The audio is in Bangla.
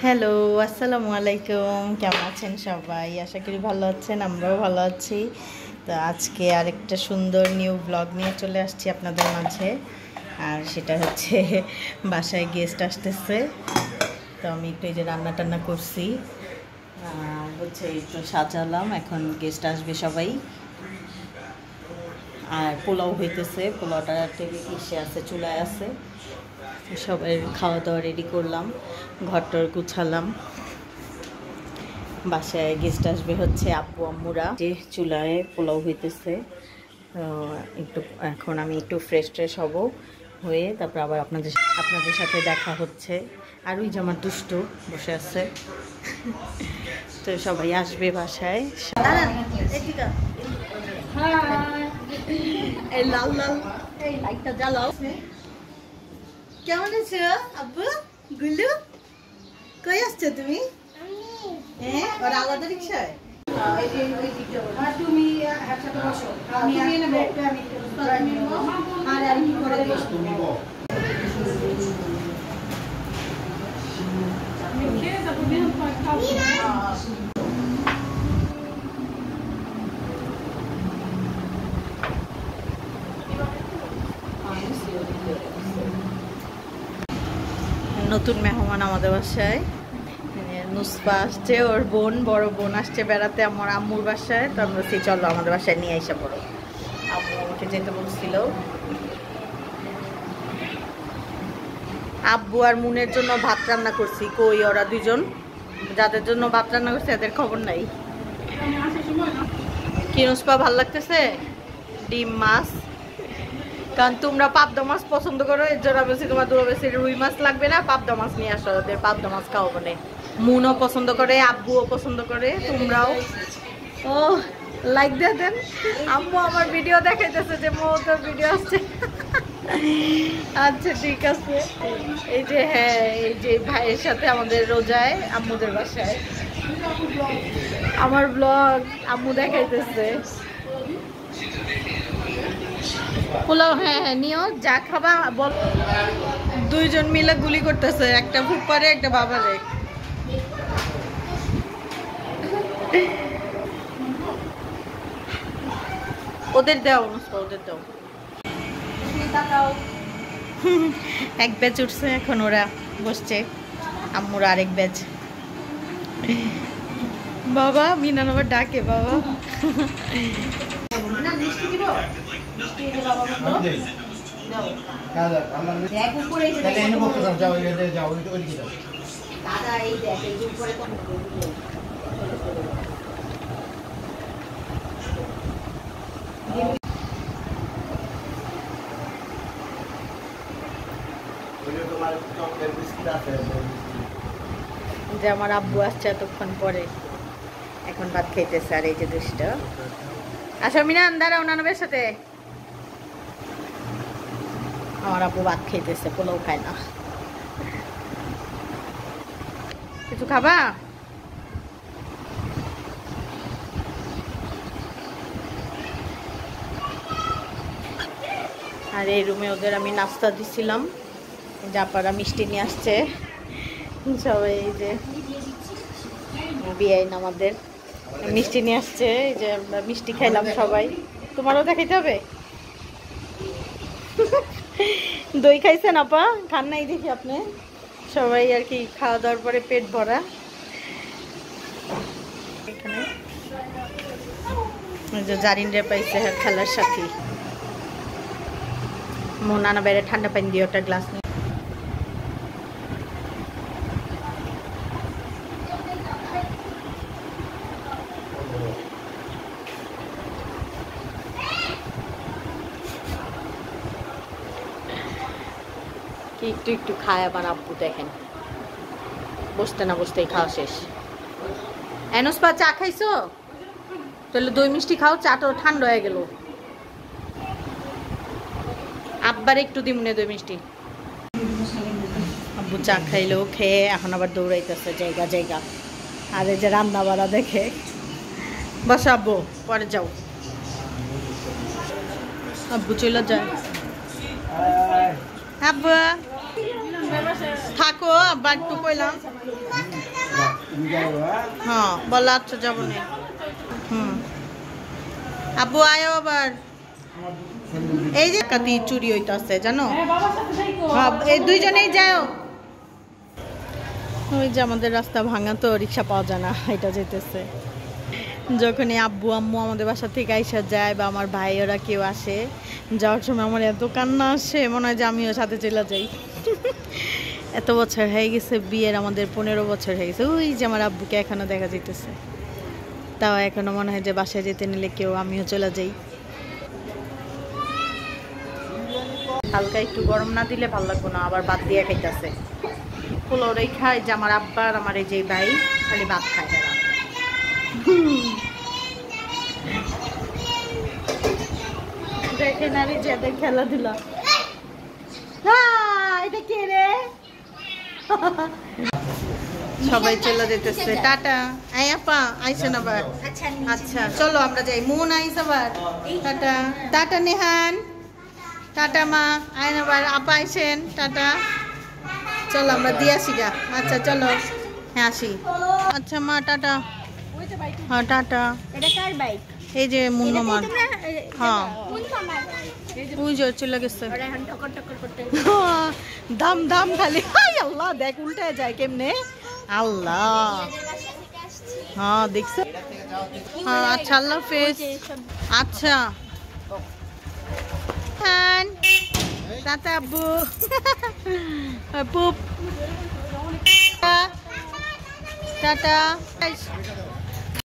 হ্যালো, আসসালামু আলাইকুম। কেমন আছেন সবাই? আশা করি ভালো আছেন, আমরাও ভালো আছি। তো আজকে আরেকটা সুন্দর নিউ ব্লগ নিয়ে চলে আসছি আপনাদের মাঝে। আর সেটা হচ্ছে বাসায় গেস্ট আসতেছে। তো আমি একটু এই যে রান্না টান্না করছি, হচ্ছে একটু সাজালাম, এখন গেস্ট আসবে সবাই। আর পোলাও হইতেছে, পোলাওটা ইসে আছে, চুলায় আছে। সবাই খাওয়া দাওয়া রেডি করলাম, ঘরটর গুছালাম। বাসায় গেস্ট আসবে হচ্ছে আব্বু আম্মুরা। যে চুলায় পোলাও হইতেছে, একটু এখন আমি একটু ফ্রেশ ট্রেশ হব, হয়ে তারপর আবার আপনাদের সাথে দেখা হচ্ছে। আর ওই যে আমার দুষ্টু বসে আছে। তো সবাই আসবে বাসায়। এই লাল লাল এই লাইটটা জ্বালাও। কেমন আছো আব্বু? গুলু কই আসছো তুমি? হ্যাঁ, ওর আলাদা রিক্সায়। তুমি একসাথে বসো, আমি নেবো একটা, আমি আর আমি কি করে বসবো? নতুন মেহমান আমাদের বাসায়, নুসপা আসছে, ওর বোন, বড় বোন আসছে বেড়াতে আমার আম্মুর বাসায়। তো আমরা বলছি চলো আমাদের বাসায় নিয়ে এসে পড়ো। আম্মু আমাকে যেতে বলছিল। আব্বু আর মুনের জন্য ভাত রান্না করছি। কই ওরা দুজন, যাদের জন্য ভাত রান্না করছে এদের খবর নাই। কি নুসপা, ভাল লাগতেছে? ডিম মাছ, কারণ তোমরা পাবদা মাছ পছন্দ করো, এর জন্য বলছি তোমার দুটো বেশি রুই মাছ লাগবে না, পাবদা মাছ নিয়ে আসো, ওদের পাবদা মাছ খাওয়া। মানে মুনও পছন্দ করে, আব্বুও পছন্দ করে, তোমরাও। ও লাইক দিয়ে দেন। আম্মু আমার ভিডিও দেখাইতেছে যে মো তোর ভিডিও আসছে। আচ্ছা ঠিক আছে। এই যে হ্যাঁ, এই যে ভাইয়ের সাথে আমাদের রোজায় আম্মুদের বাসায় আমার ব্লগ আম্মু দেখাইতেছে। পোলাও, হ্যাঁ হ্যাঁ নিও, যা খাবা বল। দুইজন মিলে গুলি করতেছে, একটা ফুপারে একটা বাবারে। ওদের দাও, ওদের দাও। এক ব্যাচ উঠছে, এখন ওরা বসছে, আম্মুরা আরেক ব্যাচ। বাবা মিনান আবার ডাকে বাবা। যে আমার আব্বু আসছে এতক্ষণ পরে, এখন ভাত খাইতেছে। আর এই যে দুষ্ট, আসো মিনান, দাঁড়াও নানবের সাথে। আমার আব্বু ভাত খাইতেছে, পোলাও খায় না। কিছু খাবা? আর এই রুমে ওদের আমি নাস্তা দিছিলাম, জাপারা মিষ্টি নিয়ে আসছে সবাই। এই যে বিআইন আমাদের মিষ্টি নিয়ে আসছে, এই যে আমরা মিষ্টি খাইলাম সবাই। তোমারও দেখাইতে হবে? দই খাইছেন আপা? খান নাই দেখি আপনি। সবাই আর কি খাওয়া দাওয়ার পরে পেট ভরা। এখানে জারিন রে পাইছে খেলার সাথী। নানা বাইরে ঠান্ডা পানি দিয়ে ওটা গ্লাস নিয়ে। একটু একটু খায় আবার আব্বু, দেখেন বসতে না বসতেই খাওয়া শেষ। এনসপা চা খাইছো? তাহলে দই মিষ্টি খাও, চাটা ঠান্ডা হয়ে গেল। আব্বার একটু দিমনে দই মিষ্টি। আব্বু চা খাইলো, খেয়ে এখন আবার দৌড়াইতেছে জায়গা জায়গা। আর এই যে রান্না বাড়া দেখে। বস আব্বু, পরে যাও। আব্বু চলে যায়। আব্বা থাকো, আব্বা একটু কইলাম। হ্যাঁ বলো আচ্ছা যাবো না। আব্বু আয়ো আবার। এই যে কাতি চুরি হইতাছে জানো, এই দুইজনেই যাও। ওই যে আমাদের রাস্তা ভাঙা তো রিক্সা পাওয়া যায় না, এটা যেতেছে। যখনই আব্বু আম্মু আমাদের বাসা থেকে আইসা যায় বা আমার ভাই ওরা কেউ আসে, যাওয়ার সময় আমার এত কান্না আসে, মনে হয় যে আমিও সাথে চলে যাই। এত বছর হয়ে গেছে বিয়ের, আমাদের 15 বছর হয়ে গেছে। ওই যে আমার আব্বুকে এখনো দেখা যাইতেছে, তাও এখনো মনে হয় যে বাসায় যেতে নিলে কেউ আমিও চলে যাই। হালকা একটু গরম না দিলে ভালো লাগবো না, আবার ভাত দিয়ে খাইতেছে। পোলাওরাই খায় যে আমার আব্বা আর আমার এই যে ভাই খালি ভাত খায় তারা। দেখেন আরে যে খেলাধুলা। এটা কে রে? সবাই চলে যেতেছে। টাটা। আই আপা আইসেন আবার। আচ্ছা চলো আমরা যাই। মন আইস আবার। Tata tata Nehan. টাটা মা। আইন আবার আপা আইসেন। টাটা। চলো আমরা দিয়ে আসি গা। আচ্ছা চলো হ্যাঁ আসি। আচ্ছা মা টাটা। হ্যাঁ টাটা। এই যে মুন্নমার। হ্যাঁ ওই যে চলে গেছে। দাম দাম খালি। আল্লাহ দেখ উল্টায় যায় কেমনে। আল্লাহ হ্যাঁ দেখছো। হ্যাঁ আচ্ছা আল্লাহ হাফেজ। আচ্ছা টাটা আব্বু। পুপ টাটা।